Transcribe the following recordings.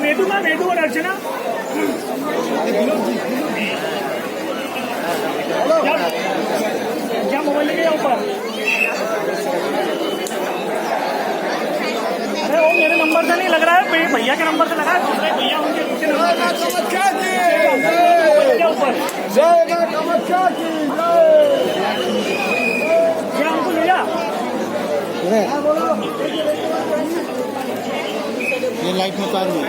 वेटू ना वेटू और अर्चना क्या मोबाइल लेके जाओ ऊपर। अरे वो मेरे नंबर से नहीं लग रहा है, भैया के नंबर से लगा है, दूसरे भैया उनके ऊपर क्या हमको ले जा। ये लाइट में काम नहीं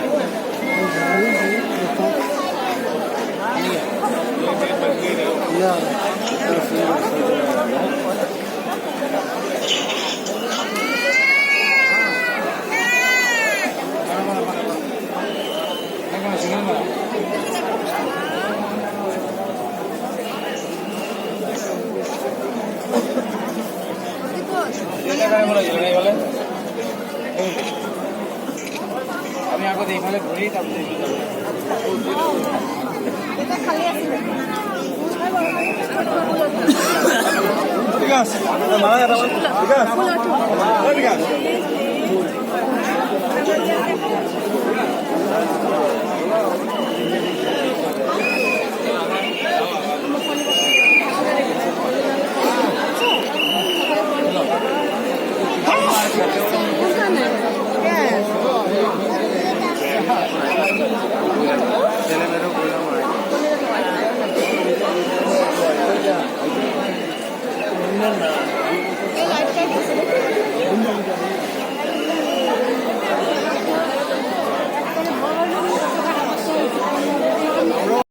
আমি আকৌ এইফালে ঘূৰি তাৰপিছত ঠিক আছে ঠিক আছে